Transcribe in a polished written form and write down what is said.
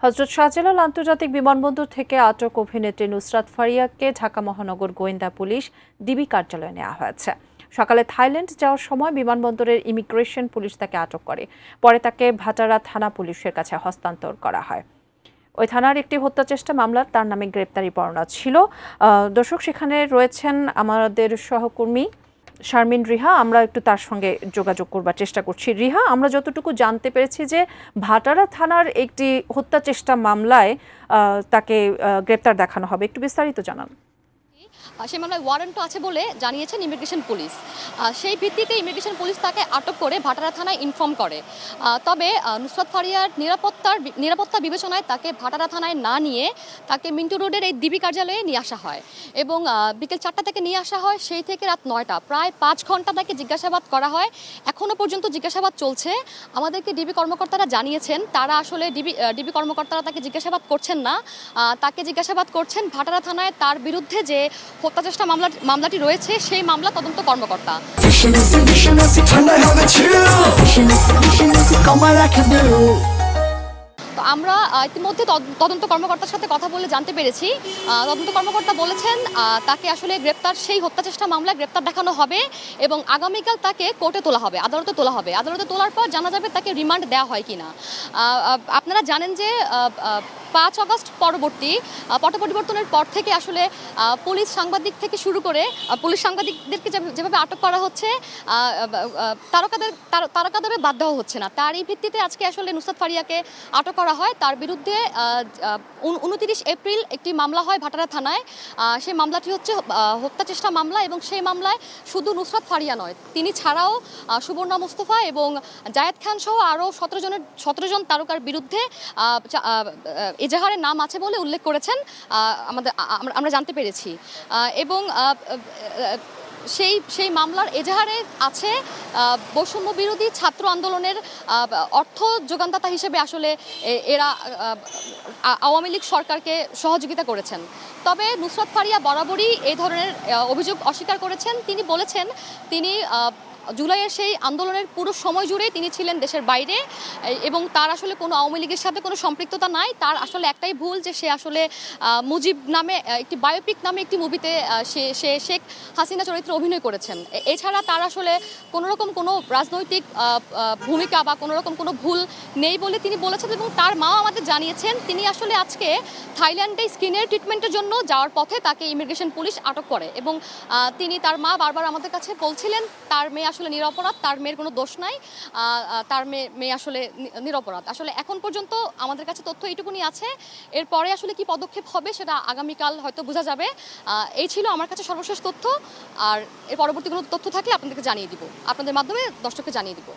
হযরত শাহজালাল আন্তর্জাতিক বিমানবন্দর থেকে আটক অভিনেত্রী নুসরাত ফারিয়াকে ঢাকা মহানগর গোয়েন্দা পুলিশ ডিবি কার্যালয়ে নেওয়া হয়েছে। সকালে থাইল্যান্ড যাওয়ার সময় বিমানবন্দরের ইমিগ্রেশন পুলিশ তাকে আটক করে। পরে তাকে ভাটারা থানা পুলিশের কাছে হস্তান্তর করা হয়। ওই থানার একটি হত্যা চেষ্টা মামলার তার নামে গ্রেপ্তারি পরোয়ানা ছিল। দর্শক, সেখানে রয়েছেন আমাদের সহকর্মী শারমিন রিহা। আমরা একটু তার সঙ্গে যোগাযোগ করবার চেষ্টা করছি। রিহা, আমরা যতটুকু জানতে পেরেছি যে ভাটারা থানার একটি হত্যা চেষ্টা মামলায় তাকে গ্রেপ্তার দেখানো হবে, একটু বিস্তারিত জানান। সেই মামলায় ওয়ারেন্টও আছে বলে জানিয়েছেন ইমিগ্রেশন পুলিশ। সেই ভিত্তিতে ইমিগ্রেশন পুলিশ তাকে আটক করে ভাটারা থানায় ইনফর্ম করে। তবে নুসরাত ফারিয়ার নিরাপত্তা বিবেচনায় তাকে ভাটারা থানায় না নিয়ে তাকে মিন্টু রোডের এই ডিবি কার্যালয়ে নিয়ে আসা হয় এবং বিকেল 4টা থেকে নিয়ে আসা হয়। সেই থেকে রাত 9টা, প্রায় 5 ঘন্টা তাকে জিজ্ঞাসাবাদ করা হয়। এখনও পর্যন্ত জিজ্ঞাসাবাদ চলছে। আমাদেরকে ডিবি কর্মকর্তারা জানিয়েছেন তারা আসলে ডিবি কর্মকর্তারা তাকে জিজ্ঞাসাবাদ করছেন না, তাকে জিজ্ঞাসাবাদ করছেন ভাটারা থানায় তার বিরুদ্ধে যে হত্যা চেষ্টা মামলাটি রয়েছে সেই মামলা তদন্ত কর্মকর্তা। তো আমরা ইতিমধ্যে তদন্ত কর্মকর্তার সাথে কথা বলে জানতে পেরেছি, তদন্ত কর্মকর্তা বলেছেন তাকে আসলে সেই হত্যা চেষ্টা মামলায় গ্রেপ্তার দেখানো হবে এবং আগামীকাল তাকে কোর্টে তোলা হবে, আদালতে তোলা হবে। আদালতে তোলার পর জানা যাবে তাকে রিমান্ড দেওয়া হয় কিনা। আপনারা জানেন যে 5 আগস্ট পট পরিবর্তনের পর থেকে আসলে পুলিশ সাংবাদিক থেকে শুরু করে পুলিশ সাংবাদিকদেরকে যেভাবে আটক করা হচ্ছে, তারকাদের বাদ দেওয়া হচ্ছে না। তার এই ভিত্তিতে আজকে আসলে নুসরাত ফারিয়াকে আটক করা হয়। তার বিরুদ্ধে 29 এপ্রিল একটি মামলা হয় ভাটারা থানায়। সেই মামলাটি হচ্ছে হত্যা চেষ্টা মামলা এবং সেই মামলায় শুধু নুসরাত ফারিয়া নয়, তিনি ছাড়াও সুবর্ণা মুস্তফা এবং জায়েদ খান সহ আরও 17 জন তারকার বিরুদ্ধে এজাহারের নাম আছে বলে উল্লেখ করেছেন আমরা জানতে পেরেছি। এবং সেই মামলার এজাহারে আছে বৈষম্য বিরোধী ছাত্র আন্দোলনের অর্থ যোগানদাতা হিসেবে আসলে এরা আওয়ামী লীগ সরকারকে সহযোগিতা করেছেন। তবে নুসরাত ফারিয়া বরাবরই এই ধরনের অভিযোগ অস্বীকার করেছেন। তিনি বলেছেন তিনি জুলাইয়ের সেই আন্দোলনের পুরো সময় জুড়েই তিনি ছিলেন দেশের বাইরে এবং তার আসলে কোনো আওয়ামী লীগের সাথে কোনো সম্পৃক্ততা নাই। তার আসলে একটাই ভুল যে সে আসলে মুজিব নামে একটি বায়োপিক নামে একটি মুভিতে সে শেখ হাসিনা চরিত্রে অভিনয় করেছেন। এছাড়া তার আসলে কোনোরকম কোনো রাজনৈতিক ভূমিকা বা কোনোরকম কোনো ভুল নেই বলে তিনি বলেছেন এবং তার মাও আমাদের জানিয়েছেন। তিনি আসলে আজকে থাইল্যান্ডে স্কিনের ট্রিটমেন্টের জন্য যাওয়ার পথে তাকে ইমিগ্রেশন পুলিশ আটক করে এবং তার মা বারবার আমাদের কাছে বলছিলেন তার মেয়ে আসলে নিরপরাধ, তার মেয়ের কোনো দোষ নাই, তার মেয়ে আসলে নিরপরাধ। আসলে এখন পর্যন্ত আমাদের কাছে তথ্য এইটুকুনি আছে। এরপরে আসলে কি পদক্ষেপ হবে সেটা আগামীকাল হয়তো বোঝা যাবে। এই ছিল আমার কাছে সর্বশেষ তথ্য। আর এর পরবর্তী কোনো তথ্য থাকলে আপনাদেরকে জানিয়ে দিব, আপনাদের মাধ্যমে দর্শককে জানিয়ে দিব।